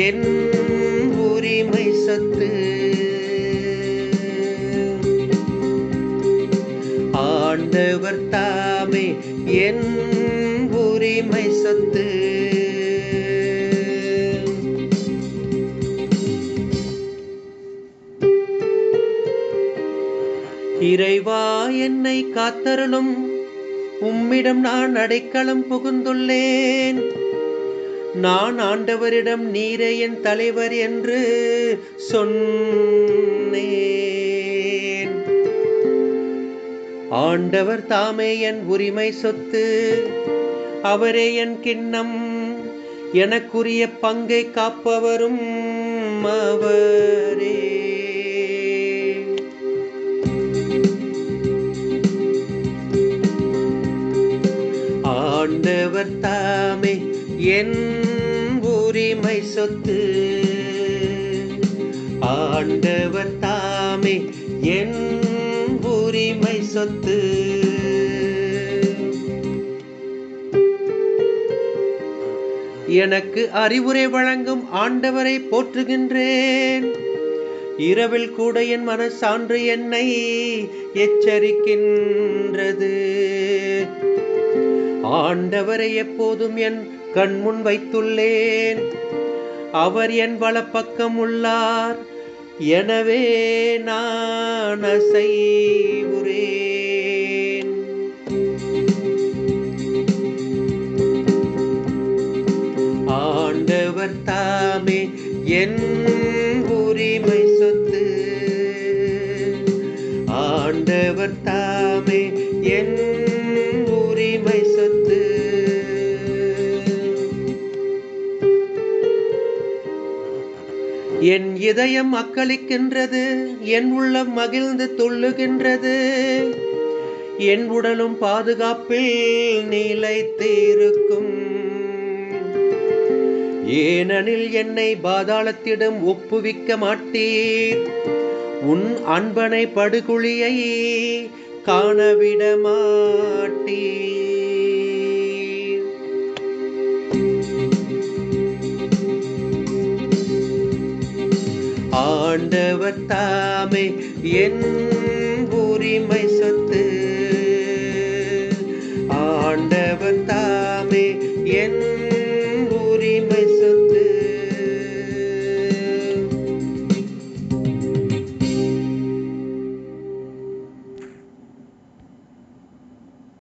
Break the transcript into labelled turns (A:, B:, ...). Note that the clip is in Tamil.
A: என் உரிமை சொத்து. ஆண்டவர் தாமே என் உரிமை சொத்து. இறைவா என்னை காத்தருளும், உம்மிடம் நான் அடைக்கலம் புகுந்துள்ளேன். நான் ஆண்டவரிடம் நீரே என் தலைவர் என்று சொன்னேன். ஆண்டவர் தாமே என் உரிமை சொத்து, அவரே என் கிண்ணம், எனக்குரிய பங்கை காப்பவரும் அவரே. ஆண்டவர் தாமே என் உரிமை சொத்து. ஆண்டவர் தாமே என் உரிமை சொத்து. எனக்கு அறிவுரை வழங்கும் ஆண்டவரை போற்றுகின்றேன். இரவில் கூட என் மனசான்று என்னை எச்சரிக்கின்றது. ஆண்டவரை எப்போதும் என் கண்முன் வைத்துள்ளேன். அவர் என் வலப்பக்கம் உள்ளார், எனவே நான் அசைவுறேன். ஆண்டவர் தாமே என் உரிமை சொத்து. ஆண்டவர் தாமே என் உரிமை சொத்து. என் இதயம் அக்களிக்கின்றது, என் உள்ளம் மகிழ்ந்து துள்ளுகின்றது. என் உடலும் பாதுகாப்பில் நிலைத்திருக்கும். ஏனெனில் என்னை பாதாளத்திடம் ஒப்புவிக்க மாட்டீர். உன் அன்பனை படுகுழியை காணவிட மாட்டீர். ஆண்டவர் தாமே என் உரிமை சொத்து. ஆண்டவர் தாமே என்